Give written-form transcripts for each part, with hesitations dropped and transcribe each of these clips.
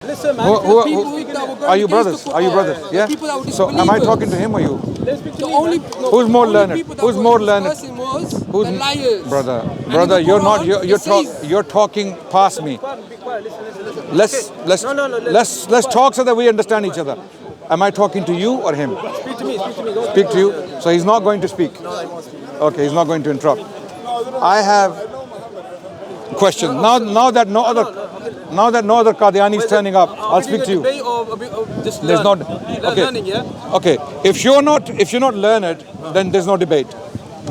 Listen, man. Are you brothers? Are you brothers? Yeah. So am I talking to him or you? Who's more learned? Who's more learned? Who's the liars? Brother, you're not. You're talking past me. Let's talk so that we understand each other. Am I talking to you or him? Speak to me. Speak to you. So he's not going to speak. Okay, he's not going to interrupt. I have questions. Now that no other Qadyani is turning up, I'll speak to you. There's not. Okay. If you're not learned, then there's no debate.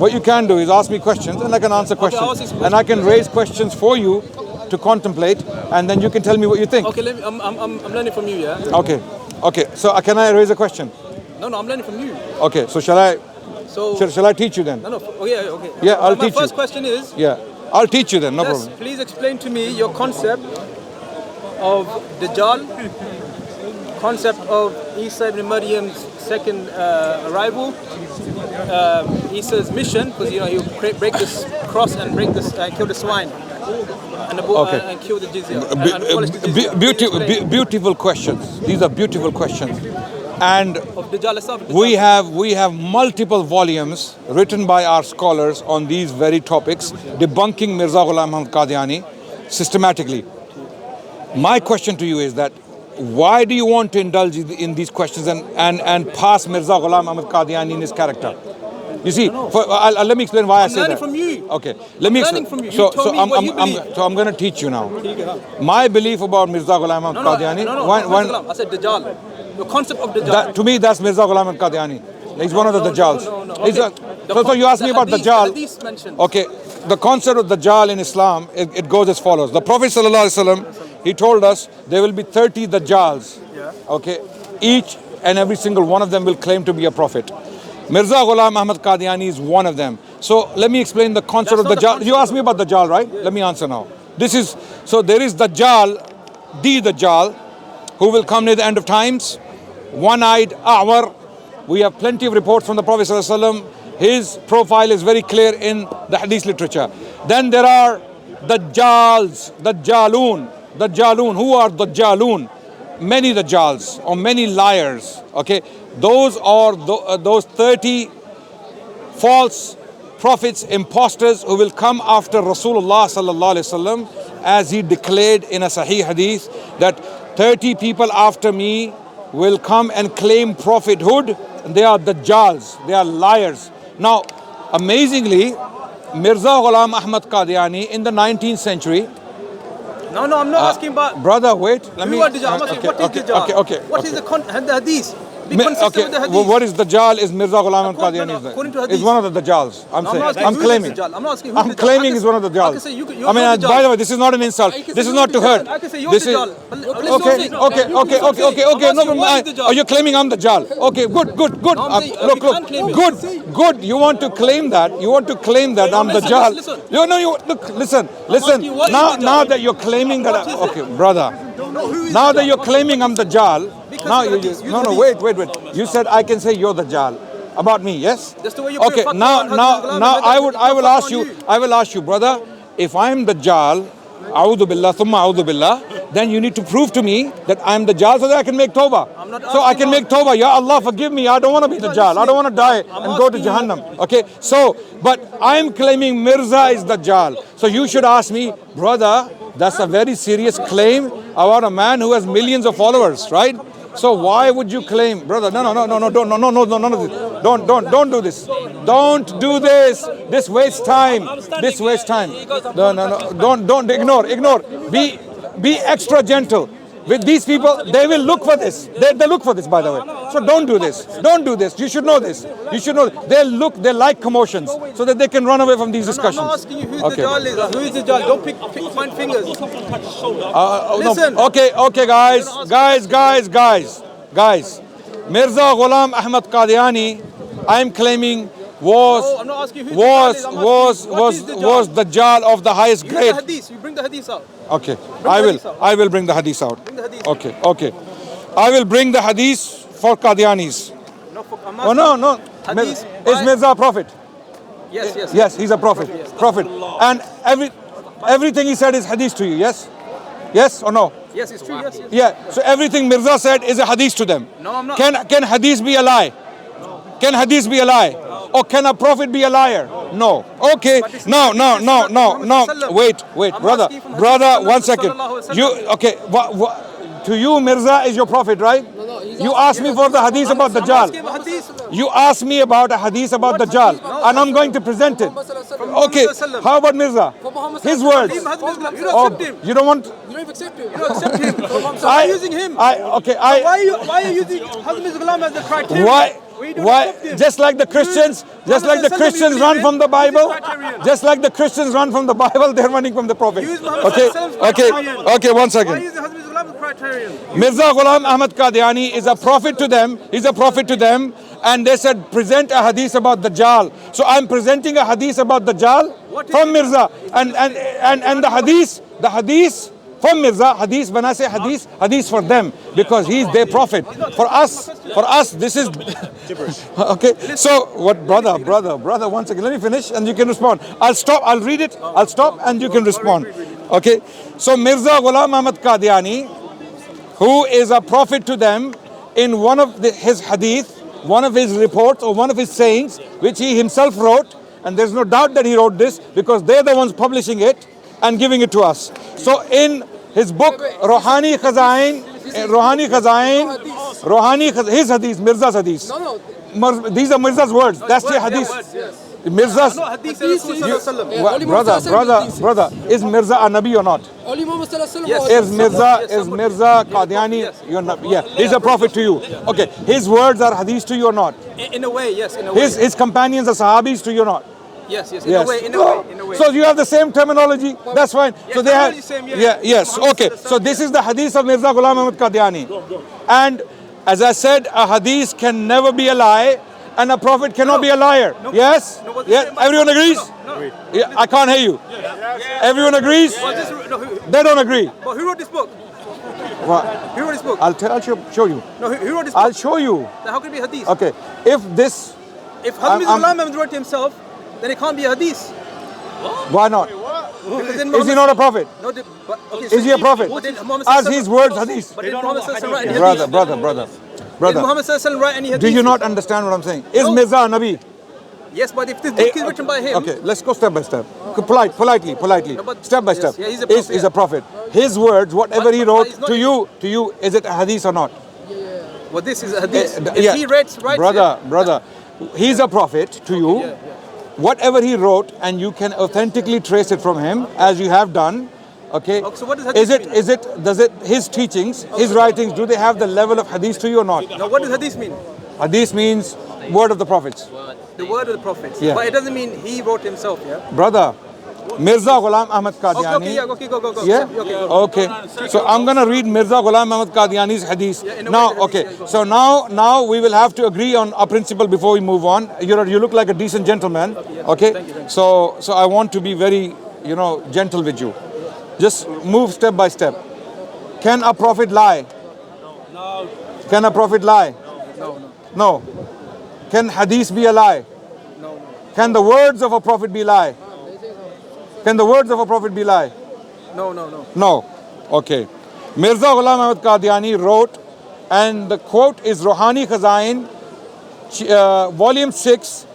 What you can do is ask me questions, and I can answer questions, and I can raise questions for you to contemplate, and then you can tell me what you think. Okay, I'm learning from you, yeah. Okay. So can I raise a question? No, I'm learning from you. Okay. So shall I teach you then? No. Okay. Yeah, I'll teach you. My first question is. Yeah, I'll teach you then. No problem. Please explain to me your concept of dajjal, concept of Isa ibn Maryam's second arrival, Isa's mission, because he'll break this cross and break this, kill the swine, and kill the jizya. Beautiful questions. These are beautiful questions. And of dajjal itself, we have multiple volumes written by our scholars on these very topics, debunking Mirza Ghulam Ahmad Qadyani systematically. My question to you is that why do you want to indulge in these questions and pass Mirza Ghulam Ahmad Qadyani in his character? You see, let me explain why I say that. I'm learning from you. Okay, let me explain. From you. So I'm going to teach you now. My belief about Mirza Ghulam Ahmad Qadyani. No, I said dajjal. The concept of dajjal. To me, that's Mirza Ghulam Ahmad Qadyani. He's one of the dajjals. So you asked me about dajjal. Okay, the concept of dajjal in Islam, it goes as follows. The Prophet ﷺ, he told us there will be 30 dajjals. Okay, each and every single one of them will claim to be a prophet. Mirza Ghulam Ahmad Qadyani is one of them. So let me explain the concept of dajjal. You asked me about dajjal, right? Let me answer now. There is dajjal, the dajjal, who will come near the end of times. One-eyed, a'war. We have plenty of reports from the Prophet ﷺ. His profile is very clear in the hadith literature. Then there are dajjals, dajjaloon. Who are dajjaloon? Many dajjals or many liars. Okay, those are those 30 false prophets, imposters who will come after Rasulullah sallallahu alaihi wasallam, as he declared in a Sahih hadith that 30 people after me will come and claim prophethood. They are dajjals, they are liars. Now, amazingly, Mirza Ghulam Ahmad Qadyani in the 19th century. No, I'm not asking about. Brother, wait. Let me. I'm asking what is dajjal? Okay. What is the hadith? What is dajjal? Is Mirza Ghulam Ahmad Qadyani is one of the dajjals. I'm claiming. I'm not asking. I'm claiming is one of the dajjals. I mean, by the way, this is not an insult. This is not to hurt. I can say you're dajjal. Okay. No, you're claiming I'm dajjal. Okay, good. Look. Good. You want to claim that? I'm dajjal. No. Look. Listen. Now that you're claiming that. Okay, brother. Now that you're claiming I'm dajjal. Wait. You said I can say you're dajjal about me, yes? That's the way you okay, now I will ask you, brother, if I'm dajjal, a'udhu billah, thumma a'udhu billah, then you need to prove to me that I'm dajjal so that I can make tawbah. So I can make tawbah. Ya Allah, forgive me. I don't want to be dajjal. I don't want to die and go to Jahannam. Okay, so, but I'm claiming Mirza is dajjal. So you should ask me, brother, that's a very serious claim about a man who has millions of followers, right? So why would you claim, brother? No, don't do this. Don't do this. This wastes time. No, don't ignore. Be extra gentle. With these people, they will look for this. They look for this, by the way. So don't do this. You should know this. They like commotions so that they can run away from these discussions. I'm not asking you who dajjal is. Who is dajjal? Don't point fingers. Listen. No. Okay, guys. Mirza Ghulam Ahmad Qadyani, I'm claiming was dajjal of the highest grade. You bring the hadith out. Okay, I will bring the hadith out. Okay. I will bring the hadith for Qadyanis. No. Hadith is Mirza a prophet? Yes, he's a prophet. Yes. And everything he said is hadith to you, yes? Yes or no? Yes, it's true. Yes. Yeah. So everything Mirza said is a hadith to them. No, I'm not. Can hadith be a lie? Can hadith be a lie? Or can a prophet be a liar? No. Okay. No. Wait, brother. 1 second. Okay. To you, Mirza is your prophet, right? You asked me for the hadith about Dajjal. You asked me about a hadith about Dajjal, and I'm going to present it. Okay. How about Mirza? His words. You don't want? You don't accept him. You don't accept him. So why are you using him? Why are you using Hazrat Ghulam as the criteria? Why? Just like the Christians, run from the Bible. Just like the Christians run from the Bible, they're running from the Prophet. Okay. 1 second. Why are you using Hazrat Ghulam as the criterion? Mirza Ghulam Ahmad Qadyani is a prophet to them. He's a prophet to them, and they said present a hadith about Dajjal. So I'm presenting a hadith about Dajjal from Mirza, and the hadith from Mirza, hadith. When I say hadith for them, because he's their prophet. For us, this is okay. So what, brother? 1 second. Let me finish, and you can respond. I'll stop. I'll read it. I'll stop, and you can respond. Okay. So Mirza Ghulam Ahmad Qadyani, who is a prophet to them, in one of his hadith, one of his reports, or one of his sayings, which he himself wrote, and there's no doubt that he wrote this because they're the ones publishing it and giving it to us. So in his book Rohani Khazain, his hadith, Mirza's hadith. These are Mirza's words. That's the hadith. Mirza's. Brother, is Mirza a Nabi or not? Is Mirza Qadyani? You're not. Yeah, he's a prophet to you. Okay, his words are hadith to you or not? In a way, yes. In a way. His companions are sahabis to you or not? Yes. In a way. So you have the same terminology. That's fine. So they have. Yes. Okay. So this is the hadith of Mirza Ghulam Ahmad Qadyani. And as I said, a hadith can never be a lie, and a prophet cannot be a liar. Yes. Yeah. Everyone agrees. No. Yeah. I can't hear you. Everyone agrees. They don't agree. But who wrote this book? What? Who wrote this book? I'll show you. No, who wrote this book? I'll show you. Then how can it be hadith? Okay. If Hazrat Ghulam Ahmad wrote it himself, then it can't be a hadith. Why not? Is he not a prophet? No, is he a prophet? As his words hadith. But did Muhammad write any hadith? Brother. Did Muhammad write any hadith? Do you not understand what I'm saying? Is Mirza a Nabi? Yes, but if this book is written by him. Okay, let's go step by step. Politely. Step by step. Yeah, Is a prophet. His words, whatever he wrote to you, is it a hadith or not? Well, this is a hadith. If he writes, brother, he's a prophet to you. Whatever he wrote, and you can authentically trace it from him, as you have done. Okay. So what does hadith mean? His teachings, his writings, do they have the level of hadith to you or not? Now, what does hadith mean? Hadith means word of the prophets. The word of the prophets. Yeah. But it doesn't mean he wrote himself, yeah? Brother, Mirza Ghulam Ahmad Qadyani. Okay, go. Yeah? Okay. So I'm going to read Mirza Ghulam Ahmad Qadyani's hadith. So now we will have to agree on a principle before we move on. You look like a decent gentleman. Okay? Thank you. So I want to be very, gentle with you. Just move step by step. Can a prophet lie? No. Can a prophet lie? No. Can hadith be a lie? No. Can the words of a prophet be lie? Can the words of a prophet be lie? No. Okay. Mirza Ghulam Ahmad Qadyani wrote, and the quote is Rohani Khazain, volume 6,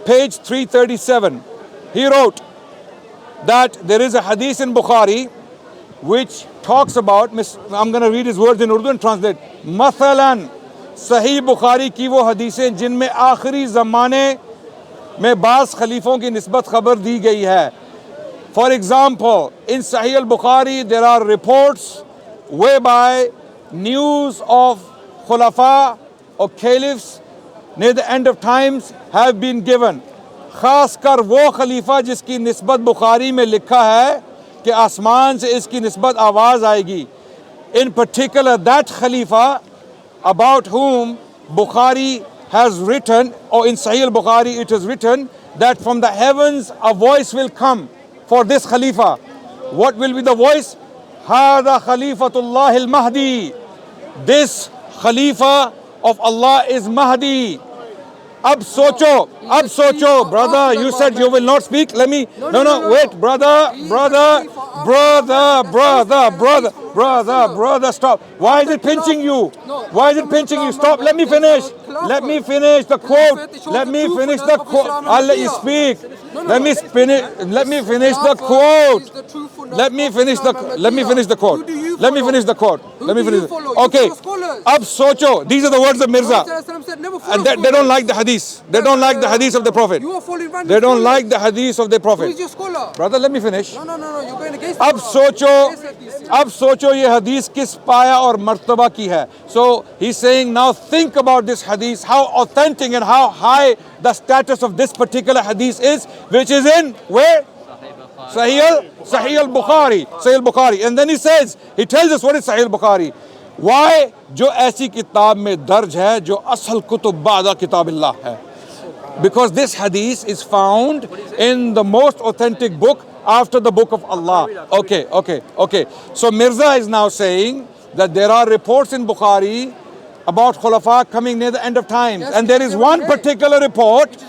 page 337. He wrote that there is a hadith in Bukhari which talks about, I'm going to read his words in Urdu and translate. Mathalan, Sahih Bukhari की वो हदीसें जिनमें आखिरी ज़माने में बाज़ खलीफों की निस्बत खबर दी गई है. For example, in Sahih al-Bukhari there are reports whereby news of khulafa or caliphs near the end of times have been given. खासकर वो खलीफा जिसकी निस्बत बुखारी में लिखा है कि आसमान से इसकी निस्बत आवाज़ आएगी. In particular, that khalifa about whom Bukhari has written, or in Sahih al-Bukhari it is written, that from the heavens a voice will come for this Khalifa. What will be the voice? Hada Khalifatullah al-Mahdi. This Khalifa of Allah is Mahdi. Ab socho, brother. You said you will not speak. Let me. No. Wait, brother. Stop. Why is it pinching you? Why is it pinching you? Stop. Let me finish. Let me finish the quote. Let me finish the quote. I'll let you speak. Let me finish the quote. Let me finish the quote. Let me finish the quote. Okay. Ab socho. These are the words of Mirza. And they don't like the hadith. They don't like the hadith of the Prophet. They don't like the hadith of the Prophet. Brother, let me finish. No, you're going against Ab socho ye hadith kis paya aur martaba ki hai. So he's saying now think about this hadith, how authentic and how high the status of this particular hadith is, which is in where? Sahih al-Bukhari. And then he tells us what is Sahih al-Bukhari. Why? जो ऐसी किताब में दर्ज है जो असल कुतुब बादा किताबिल्लाह है. Because this hadith is found in the most authentic book after the book of Allah. Okay. So Mirza is now saying that there are reports in Bukhari about Khulafa coming near the end of times. And there is one particular report in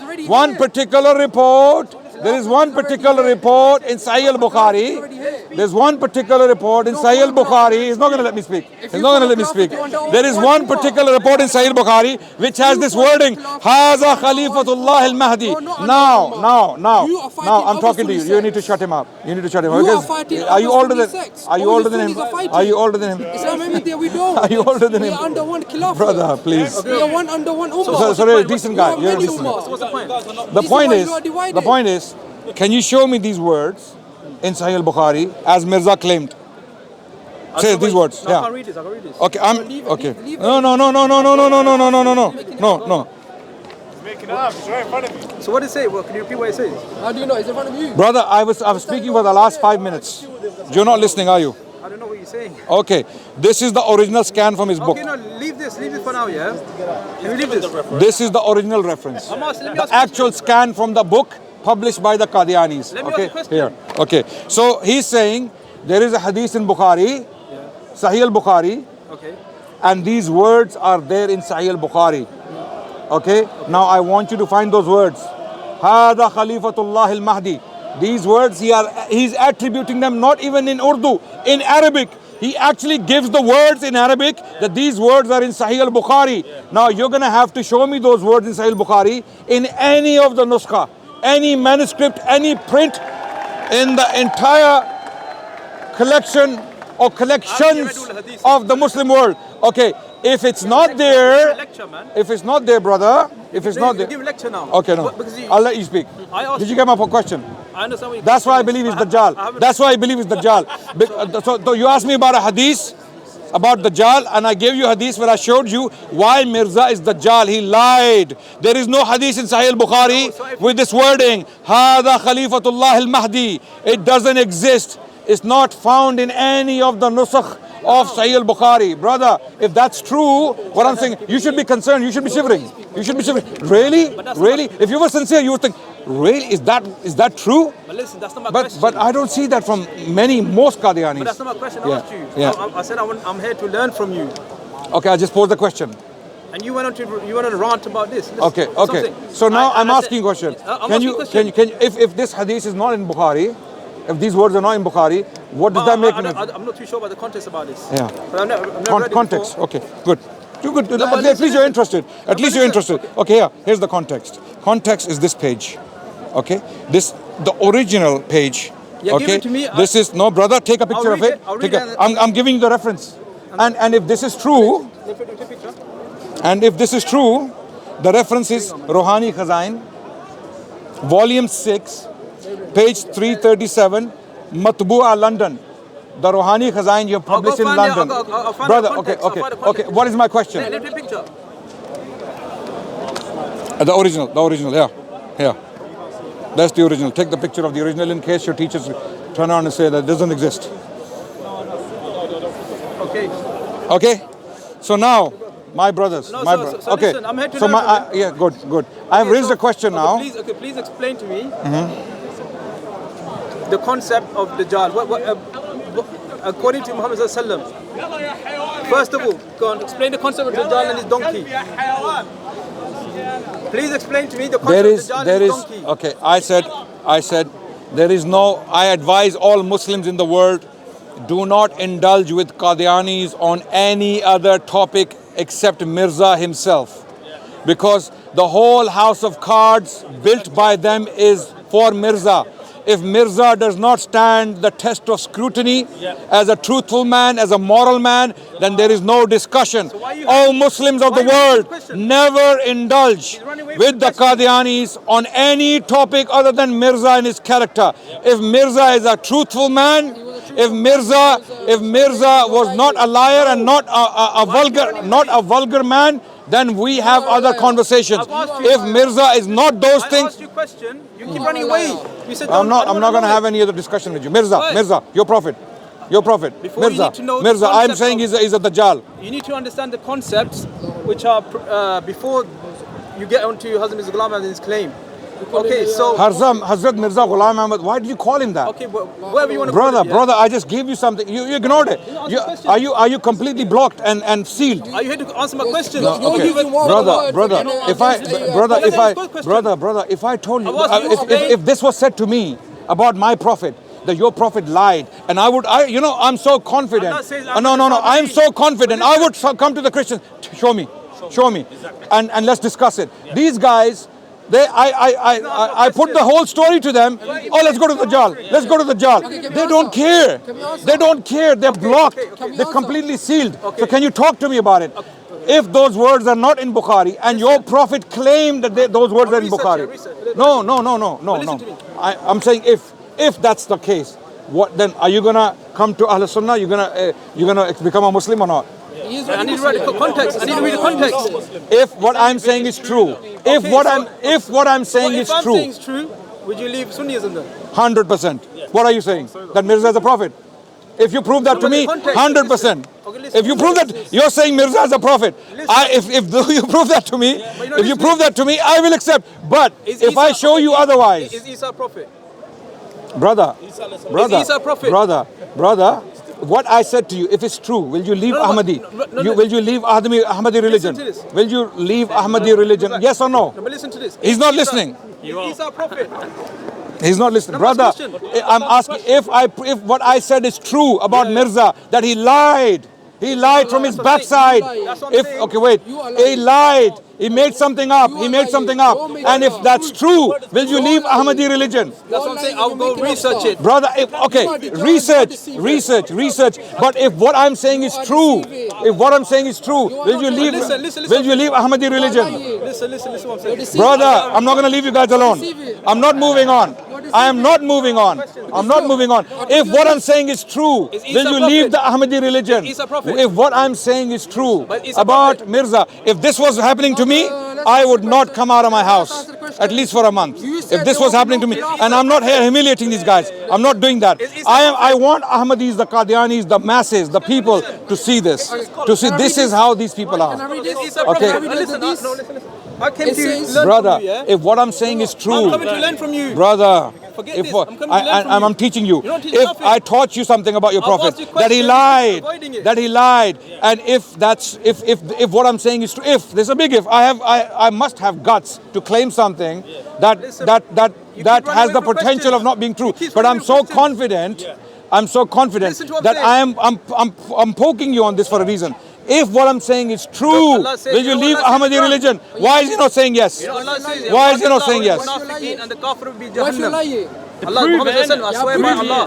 Sahih al-Bukhari. There's one particular report in Sahih al-Bukhari. He's not going to let me speak. There is one particular report in Sahih al-Bukhari which has this wording, Haza Khalifatullah al-Mahdi. Now, I'm talking to you. You need to shut him up. Are you older than him? Are you older than him? Are you older than him? We are under one khilafah. Brother, please. We are one under one ummah. So you're a decent guy. You're a decent guy. What's the point? The point is, can you show me these words in Sahih al-Bukhari as Mirza claimed? Say these words. No, I can't read this. Okay, okay. No. Making up. It's right in front of you. So what does it say? Well, can you repeat what it says? How do you know? It's in front of you. Brother, I was speaking for the last 5 minutes. You're not listening, are you? I don't know what you're saying. Okay, this is the original scan from his book. Okay, no, leave this for now, yeah? Can we leave this? This is the original reference. Let me The ask actual scan from the book published by the Qadyanis. Let me Okay, ask a question. here. Okay, so he's saying there is a hadith in Bukhari, Sahih al-Bukhari, Okay. and these words are there in Sahih al-Bukhari. Okay, now I want you to find those words. Hada Khalifatullah al-Mahdi. These words, he's attributing them not even in Urdu, in Arabic. He actually gives the words in Arabic that these words are in Sahih al-Bukhari. Now you're going to have to show me those words in Sahih al-Bukhari in any of the nuskha, any manuscript, any print in the entire collection or collections of the Muslim world. Okay, if it's not there, brother, if it's not there. Give a lecture now. Okay, no. I'll let you speak. Did you get my question? I understand what you're That's why I believe it's Dajjal. That's why I believe it's Dajjal. So you asked me about a hadith about Dajjal, and I gave you a hadith where I showed you why Mirza is Dajjal. He lied. There is no hadith in Sahih al-Bukhari with this wording, Hada Khalifatullah al-Mahdi. It doesn't exist. It's not found in any of the nusakh of Sahih al-Bukhari. Brother, if that's true, what I'm saying, you should be concerned, you should be shivering. You should be shivering. Really? If you were sincere, you would think, really? Is that true? But listen, that's not my question. But I don't see that from most Qadyanis. But that's not my question. I asked you. Yeah. I said I'm here to learn from you. Okay, I just posed the question. And you went on a rant about this. Okay. So now I'm asking a question. If this hadith is not in Bukhari, if these words are not in Bukhari, what does that make? I'm not too sure about the context about this. Yeah. But I've never read it Context. before. Okay. Good. Too good. No, At least you're interested. listen. Okay. Here's the context. Context is this page. Okay. The original page. Yeah, give it to me. This is no, brother. Take a picture of it. I'm giving you the reference. And if this is true, the reference is Rohani Khazain, volume 6, page 337, Matbu'a, London. The Rohani Khazain you have published in London. Brother, okay. What is my question? Let me picture. The original, yeah. That's the original. Take the picture of the original in case your teachers turn around and say that it doesn't exist. Okay? So now, my brothers. Okay. Listen, I'm here to learn from you. Good. I have raised a question now. Please explain to me the concept of Dajjal. According to Muhammad sallallahu alaihi wasallam. First of all, go on, explain the concept of Dajjal and his donkey. Please explain to me the concept of Dajjal is donkey. Okay, I said, there is no, I advise all Muslims in the world, do not indulge with Qadyanis on any other topic except Mirza himself. Because the whole house of cards built by them is for Mirza. If Mirza does not stand the test of scrutiny as a truthful man, as a moral man, then there is no discussion. All Muslims of the world never indulge with the Qadyanis on any topic other than Mirza and his character. If Mirza is a truthful man, if Mirza was not a liar and not a vulgar man, then we have other conversations. If Mirza is not those things, I asked you a question. You keep running away. You said, I'm not going to have any other discussion with you. Mirza, your prophet. Before you need to know Mirza, I'm saying he's a dajjal. You need to understand the concepts which are before you get onto Hazrat Mirza Ghulam Ahmad's claim. Okay, so Hazrat Mirza Ghulam Ahmad, why did you call him that? okay, whatever you want to call it, Brother, I just gave you something. You ignored it. Are you completely blocked and sealed? Are you here to answer my question? Okay. Brother, if I told you, if this was said to me about my prophet, that your prophet lied, and I'm so confident. I'm so confident. I would come to the Christians. Show me, and let's discuss it. These guys. I put the whole story to them. Oh, let's go to the Dajjal. They don't care. They're blocked. They're completely sealed. So can you talk to me about it? If those words are not in Bukhari and your prophet claimed that those words are in Bukhari. No. I'm saying if that's the case, what then? Are you gonna come to Ahl Sunnah? You're gonna become a Muslim or not? I need to read the context. If what I'm saying is true, if what I'm saying is true, would you leave Sunnism then? 100%. What are you saying? That Mirza is a prophet? If you prove that to me, 100%. If you prove that, you're saying Mirza is a prophet. If you prove that to me, I will accept. But if I show you otherwise, is Isa a prophet? Brother, is Isa a prophet? brother. What I said to you, if it's true, will you leave Ahmadi? Will you leave Ahmadi religion? Will you leave Ahmadi religion? Yes or no? No, but listen to this. He's not listening. Is Isa a prophet? He's not listening. Brother, I'm asking if what I said is true about Mirza, that he lied. He lied from his backside. He lied. He made something up. And if that's true, will you leave Ahmadi religion? That's what I'm saying. I'll go research it. Brother, research. But if what I'm saying is true, will you leave Ahmadi religion? Listen what I'm saying. Brother, I'm not going to leave you guys alone. I'm not moving on. I am not moving on. If what I'm saying is true, will you leave the Ahmadi religion? If what I'm saying is true about Mirza, if this was happening to me, I would not come out of my house, at least for a month. If this was happening to me, and I'm not here humiliating these guys. I'm not doing that. I want Ahmadis, the Qadyanis, the masses, the people to see this. This is how these people are. Okay. Listen. I came to learn brother, from you, yeah? If what I'm saying is true, I'm coming to learn from you. Brother, Forget this. I'm coming to learn from you. I'm teaching you. You're not teaching If nothing. I taught you something about your I've prophet, asked you that he questions, lied, and if what I'm saying is true, if there's a big if, I must have guts to claim something that has the potential of not being true. But I'm so confident. I'm so confident that I'm poking you on this for a reason. If what I'm saying is true, will you leave Ahmadi religion? Why is he not saying yes? Why is he not saying yes?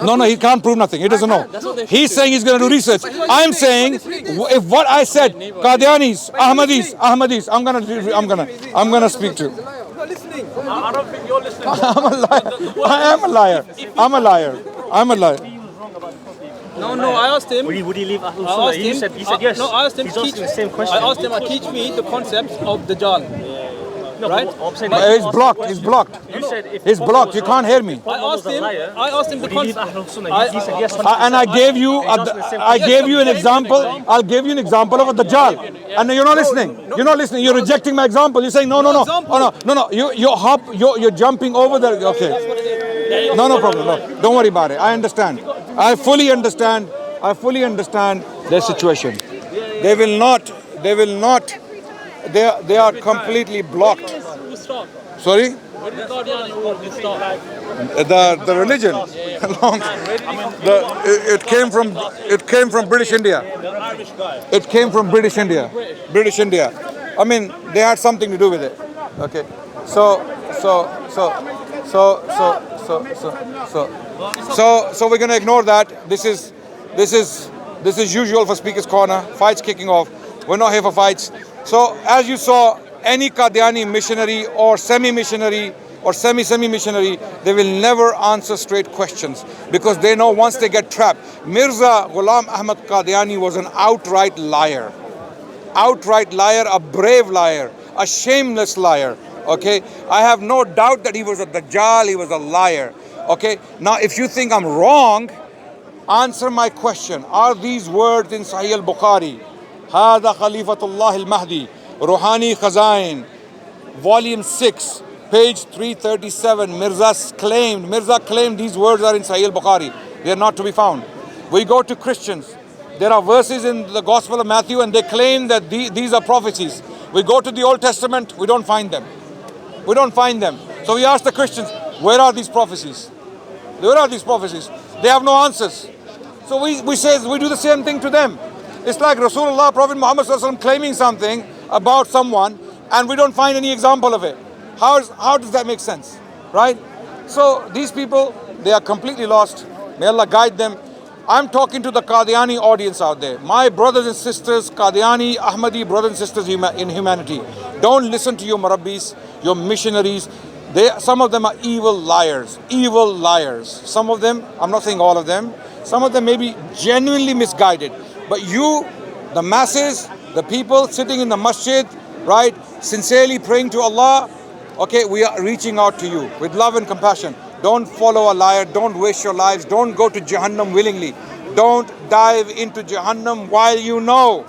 No, he can't prove nothing. He doesn't know. He's saying he's going to do research. I'm saying, if what I said, Qadyanis, Ahmadis, I'm gonna speak to. I don't think you're listening. I am a liar. No, I asked him. Would he leave Ahlul Sunnah? He said yes. No, I asked him. He's asking the same question. I asked him, teach me the concept of Dajjal. No, right? He's blocked. You said if he's blocked. You can't hear me. I asked him the concept. He said yes. And I gave you an example. I'll give you an example of a Dajjal. And you're not listening. You're rejecting my example. You're saying no. You're jumping over the. Okay. No problem. No, don't worry about it. I understand. I fully understand their situation. They will not they are completely blocked. Sorry? Where did Qadyani all this start? The religion. It came from British India. The Irish guy. It came from British India. British India. I mean, they had something to do with it. Okay. So we're gonna ignore that. This is usual for Speaker's Corner. Fights kicking off. We're not here for fights. So as you saw, any Qadyani missionary or semi-missionary or semi-missionary, they will never answer straight questions because they know once they get trapped. Mirza Ghulam Ahmad Qadyani was an outright liar. Outright liar, a brave liar, a shameless liar. Okay, I have no doubt that he was a dajjal, he was a liar. Okay, now if you think I'm wrong, answer my question. Are these words in Sahih al-Bukhari? Hada Khalifatullah al-Mahdi, Ruhani Khazain, volume 6, page 337. Mirza claimed these words are in Sahih al-Bukhari. They are not to be found. We go to Christians. There are verses in the Gospel of Matthew and they claim that these are prophecies. We go to the Old Testament, we don't find them. We don't find them. So we ask the Christians, where are these prophecies? Where are these prophecies? They have no answers. So we do the same thing to them. It's like Rasulullah, Prophet Muhammad SAW claiming something about someone and we don't find any example of it. How does that make sense? Right? So these people, they are completely lost. May Allah guide them. I'm talking to the Qadyani audience out there. My brothers and sisters, Qadyani, Ahmadi brothers and sisters in humanity. Don't listen to your murabbis, your missionaries. Some of them are evil liars. Evil liars. Some of them, I'm not saying all of them, some of them may be genuinely misguided. But you, the masses, the people sitting in the masjid, right, sincerely praying to Allah, okay, we are reaching out to you with love and compassion. Don't follow a liar. Don't waste your lives. Don't go to Jahannam willingly. Don't dive into Jahannam while you know.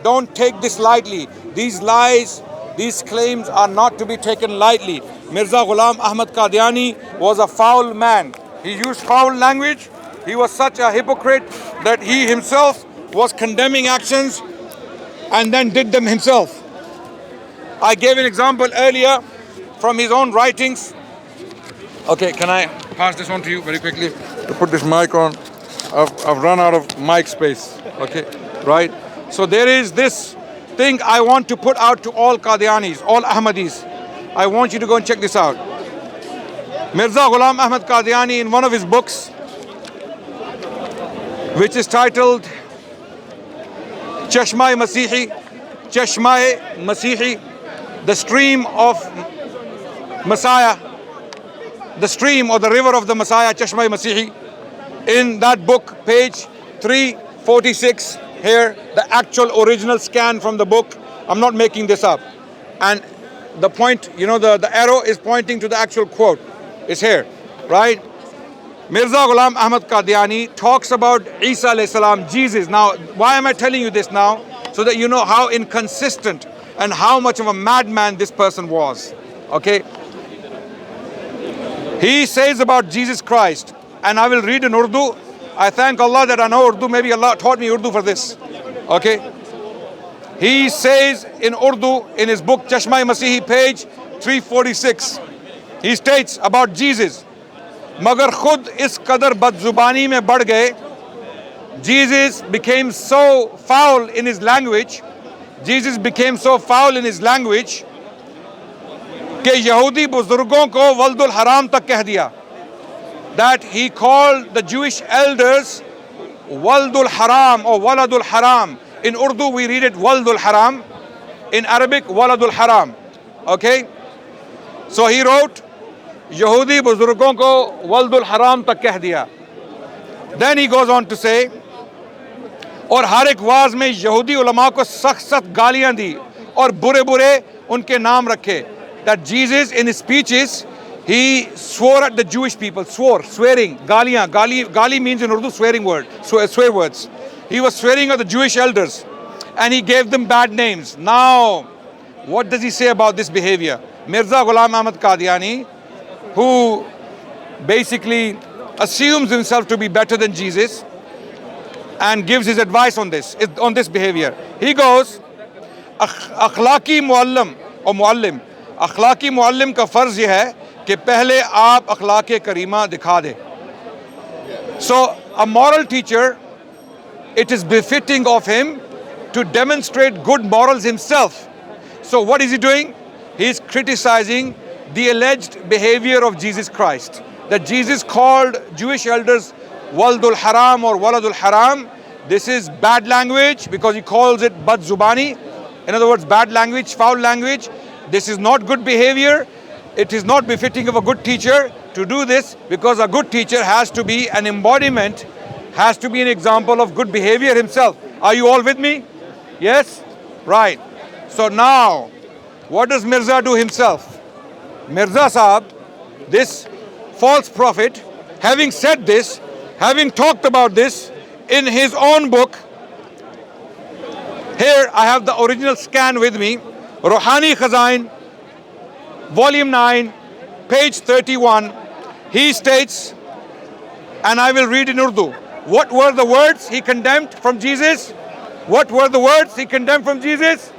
Don't take this lightly. These lies, these claims are not to be taken lightly. Mirza Ghulam Ahmad Qadyani was a foul man. He used foul language. He was such a hypocrite that he himself was condemning actions and then did them himself. I gave an example earlier from his own writings. Okay, can I pass this on to you very quickly? To put this mic on. I've run out of mic space. Okay, right? So there is this thing I want to put out to all Qadyanis, all Ahmadis. I want you to go and check this out. Mirza Ghulam Ahmad Qadyani, in one of his books, which is titled Chashma-e Masihi, the stream of Messiah, the stream or the river of the Messiah, Chashma-e Masihi. In that book, page 346, here, the actual original scan from the book. I'm not making this up. And the point, the arrow is pointing to the actual quote. It's here, right? Mirza Ghulam Ahmad Qadyani talks about Isa alayhi salam, Jesus. Now, why am I telling you this now? So that you know how inconsistent and how much of a madman this person was. Okay? He says about Jesus Christ, and I will read in Urdu. I thank Allah that I know Urdu. Maybe Allah taught me Urdu for this. Okay? He says in Urdu, in his book Chashma-e Masihi, page 346, he states about Jesus, Magar khud is qadar badzubani mein badh gaye. Jesus became so foul in his language. Jesus became so foul in his language कि यहूदी बुजुर्गों को वल्दुल हराम तक कह दिया. That he called the Jewish elders Waldul Haram or Waladul Haram. In Urdu we read it Waldul Haram. In Arabic Waladul Haram. Okay? So he wrote Yahudi buzurgon ko Waldul Haram tak keh diya. Then he goes on to say, और हर एक was में यहूदी उलमा को सख्त सख्त गालियां दी और बुरे बुरे उनके नाम रखे. That Jesus in his speeches he swore at the Jewish people, swearing, galiyan. Gali means in Urdu swearing word, swear words. He was swearing at the Jewish elders and he gave them bad names. Now, what does he say about this behavior? Mirza Ghulam Ahmad Qadyani, who basically assumes himself to be better than Jesus and gives his advice on this behavior. He goes, अखलाकी Muallem और Muallem, अखलाकी Muallem का फ़र्ज़ यह है कि पहले आप अखलाक करीमा दिखा दें. So a moral teacher, it is befitting of him to demonstrate good morals himself. So what is he doing? He is criticizing the alleged behavior of Jesus Christ. That Jesus called Jewish elders Waldul Haram or Waladul Haram. This is bad language because he calls it Bad Zubani. In other words, bad language, foul language. This is not good behavior. It is not befitting of a good teacher to do this, because a good teacher has to be an embodiment, has to be an example of good behavior himself. Are you all with me? Yes? Right. So now, what does Mirza do himself? Mirza Sahab, this false prophet, having said this, having talked about this in his own book, here I have the original scan with me, Ruhani Khazain, volume 9, page 31, he states, and I will read in Urdu, what were the words he condemned from Jesus? What were the words he condemned from Jesus?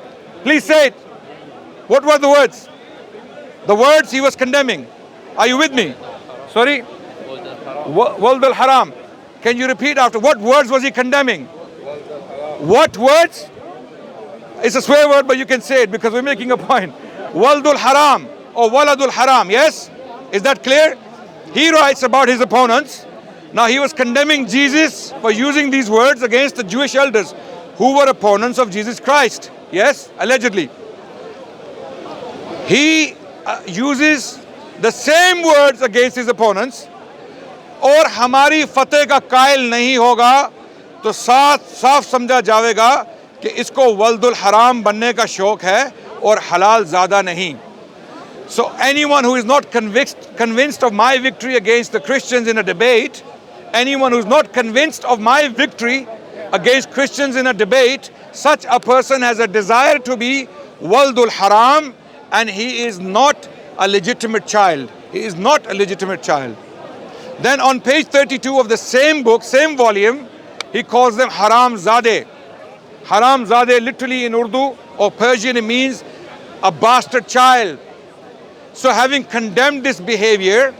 Please say it. What were the words? The words he was condemning. Are you with me? Sorry? Wald al-Haram. Can you repeat after? What words was he condemning? What words? It's a swear word, but you can say it because we're making a point. Waldul Haram or Waladul Haram, yes? Is that clear? He writes about his opponents. Now he was condemning Jesus for using these words against the Jewish elders who were opponents of Jesus Christ. Yes, allegedly. He uses the same words against his opponents. और हमारी फतेह का कायल नहीं होगा तो साफ समझा जाएगा कि इसको वल्दुल हराम बनने का शौक है और हलाल ज़्यादा नहीं. So anyone who is not convinced of my victory against the Christians in a debate, anyone who is not convinced of my victory against Christians in a debate, such a person has a desire to be Waldul Haram, and he is not a legitimate child. He is not a legitimate child. Then on page 32 of the same book, same volume, he calls them Haram Zadeh. Haram Zadeh literally in Urdu or Persian it means a bastard child. So having condemned this behavior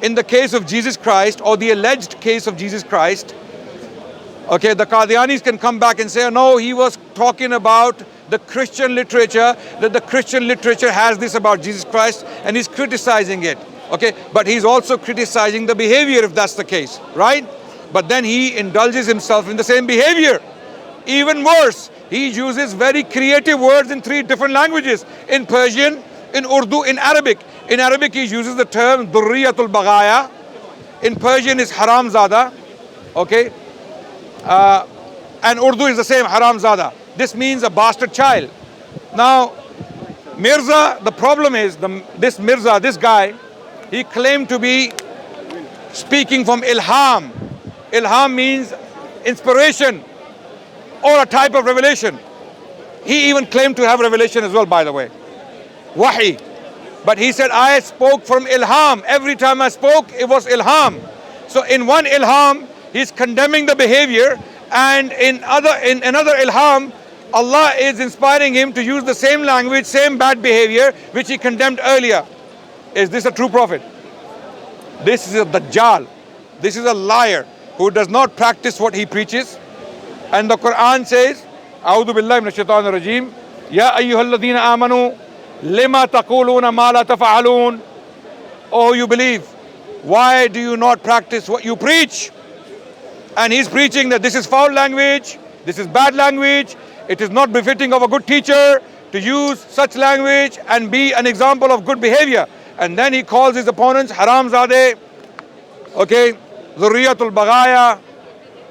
in the case of Jesus Christ or the alleged case of Jesus Christ, okay, the Qadyanis can come back and say, no, he was talking about the Christian literature, that the Christian literature has this about Jesus Christ and he's criticizing it. Okay, but he's also criticizing the behavior if that's the case, right? But then he indulges himself in the same behavior. Even worse, he uses very creative words in 3 different languages, in Persian, in Urdu, in Arabic. In Arabic he uses the term Durriyatul Baghaya. In Persian is Haram Zada, okay? And Urdu is the same, Haram Zada. This means a bastard child. Now, Mirza, the problem is, this Mirza, this guy, he claimed to be speaking from Ilham. Ilham means inspiration or a type of revelation. He even claimed to have revelation as well, by the way. Wahi. But he said, I spoke from Ilham. Every time I spoke, it was Ilham. So in one Ilham, he's condemning the behavior, and in another Ilham, Allah is inspiring him to use the same language, same bad behavior, which he condemned earlier. Is this a true prophet? This is a dajjal. This is a liar who does not practice what he preaches. And the Quran says, A'udhu billahi minash shaitanir rajeem, Ya ayyuhalladhina amanu, lima taquluna ma la tafa'alun. Oh, you believe. Why do you not practice what you preach? And he's preaching that this is foul language, this is bad language, it is not befitting of a good teacher to use such language and be an example of good behavior. And then he calls his opponents Haram Zadeh, okay, Zurriyatul Baghaya,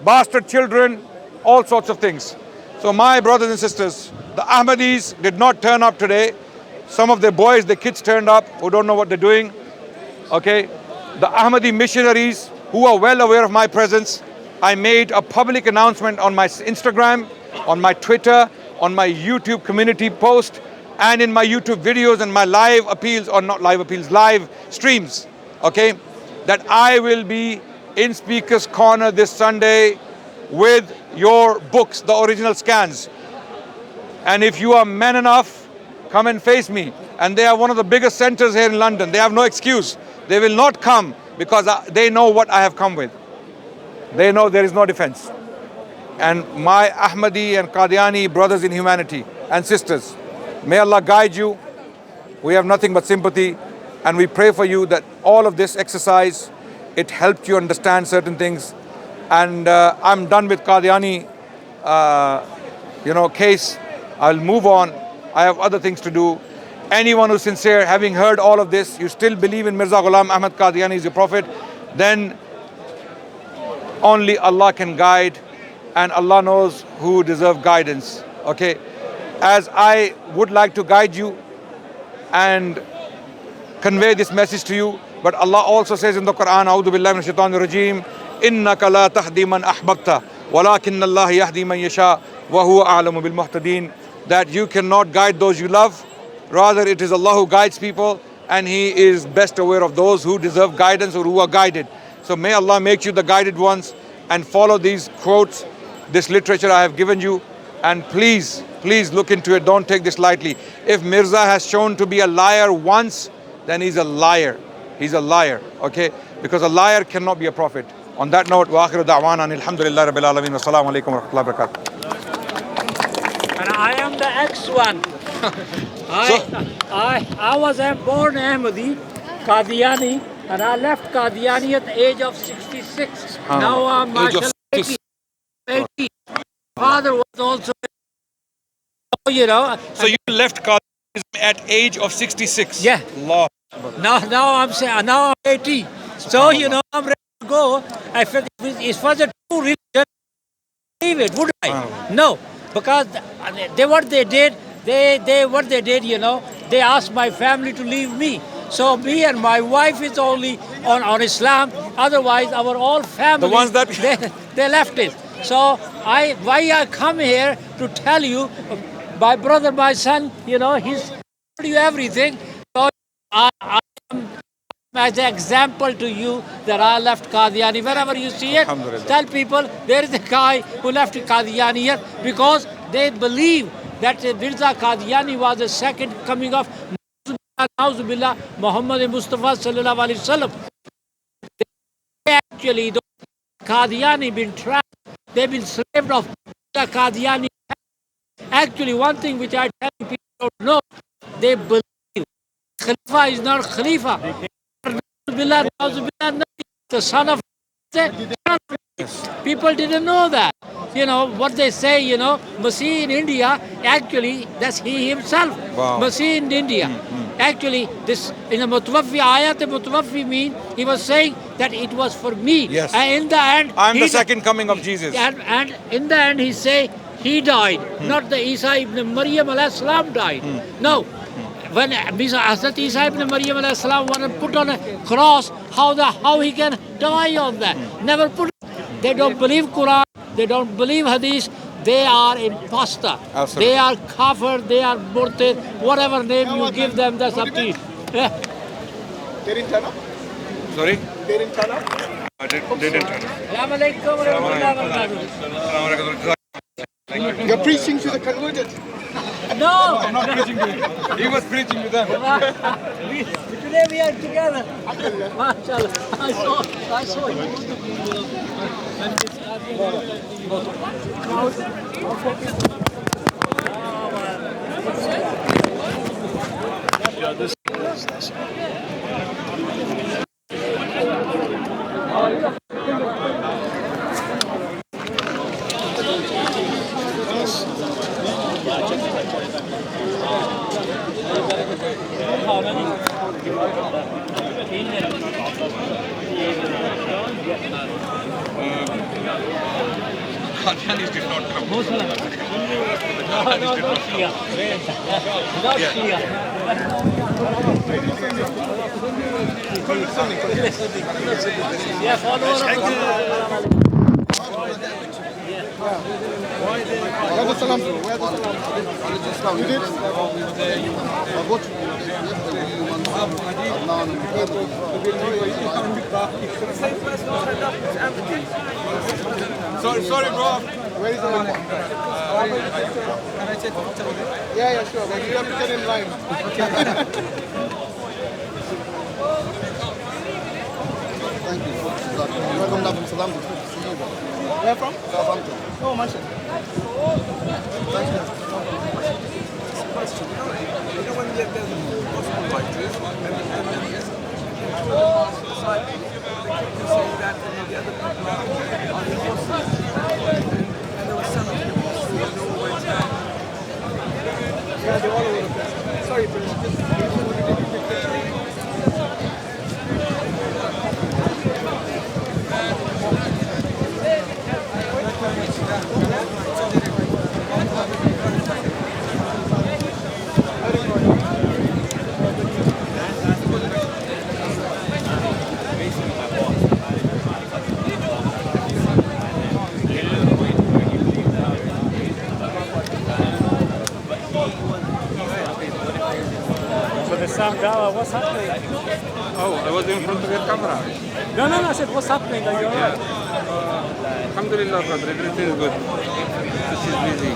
bastard children, all sorts of things. So my brothers and sisters, the Ahmadis did not turn up today. Some of their boys, their kids turned up who don't know what they're doing. Okay, the Ahmadi missionaries who are well aware of my presence, I made a public announcement on my Instagram, on my Twitter, on my YouTube community post, and in my YouTube videos and my live appeals, or not live appeals, live streams, okay, that I will be in Speaker's Corner this Sunday with your books, the original scans. And if you are man enough, come and face me. And they are one of the biggest centers here in London. They have no excuse. They will not come because they know what I have come with. They know there is no defense. And my Ahmadi and Qadyani brothers in humanity and sisters, may Allah guide you. We have nothing but sympathy, and we pray for you that all of this exercise, it helped you understand certain things. And I'm done with Qadyani, case. I'll move on. I have other things to do. Anyone who's sincere, having heard all of this, you still believe in Mirza Ghulam Ahmad Qadyani is your prophet, then only Allah can guide, and Allah knows who deserve guidance. Okay, as I would like to guide you and convey this message to you, but Allah also says in the Quran, A'udhu billahi minash shaitanir rajeem, innaka la tahdi man ahbabta, walakinna Allah yahdi man yasha, wa huwa a'lamu bil muhtadin, that you cannot guide those you love, rather it is Allah who guides people, and He is best aware of those who deserve guidance or who are guided. So may Allah make you the guided ones, and follow these quotes, this literature I have given you, and please look into it. Don't take this lightly. If Mirza has shown to be a liar once, then he's a liar. He's a liar, okay? Because a liar cannot be a prophet. On that note, wa akhiru da'wana alhamdulillahi rabbil alamin wa assalamu alaikum wa rahmatullahi wa barakatuh. And I am the X1. I was born Ahmadi, Qadyani, and I left Qadyani at the age of 66. Now I'm 80. Father was also, So you left Qadyani at age of 66? Yeah. Allah. Now I'm 80. So I'm ready to go. I felt if it was a true religion, leave it, would I? No, because what they did, they asked my family to leave me. So me and my wife is only on Islam. Otherwise, our all family, the ones that they left it. So why I come here to tell you, my brother, my son, he's told you everything. So I am as an example to you that I left Qadyani. Wherever you see it, tell people there is a guy who left Qadyani here, because they believe that Mirza Qadyani was the second coming of Muhammad Mustafa sallallahu alaihi wasallam. Actually, the Qadyani been trapped. They've been slaved of Qadyani. Actually, one thing which I tell people don't know, they believe Khalifa is not Khalifa. The son of people didn't know that. What they say, Masih in India, actually, that's he himself. Wow. Masih in India. Actually, this in a Mutawaffi ayat, Mutawaffi mean he was saying that it was for me. Yes. And in the end, I'm the second coming of Jesus. And in the end, he say he died, not the Isa ibn Maryam alayhi salam died. No. When Hazrat Isa ibn Maryam alayhi salam wanted to put on a cross, how he can die on that? Never put. They don't believe Quran. They don't believe hadith. They are imposter. Absolutely. They are kafir. They are murtad. Whatever name you give them, that's up to you. They didn't turn up? Sorry? They didn't turn up? They didn't turn up. Assalamu alaikum wa rahmatullahi wa barakatuh. You're preaching to the converted. No. I'm not preaching to him. He was preaching to them. Today we are together. MashaAllah. I saw Qadianis did not come. Muslim. No, not Shia. Not Shia. Yeah, follower of Where the salam? Where the salam? You did? What? Sorry, bro. Where is the line? Yeah, sure. But you have to get in line. Thank you. Welcome down from Southampton. Where from? Southampton. Oh, mashallah. Thank you. Question. You know when there's a full gospel like this, and they say that the other people are the apostles, and there were some of the apostles who know where it's at. Yeah, they're all over the place. Sorry, but What's happening? Oh, I was in front of your camera. No, I said, what's happening? Are you alright? Alhamdulillah, brother, everything is good. This is busy.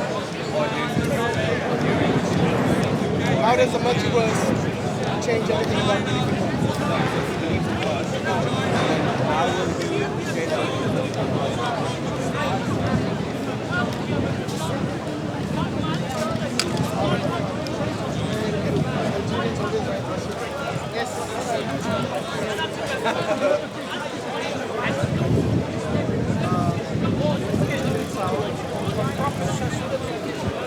how does the multiverse change everything about believing? Yes.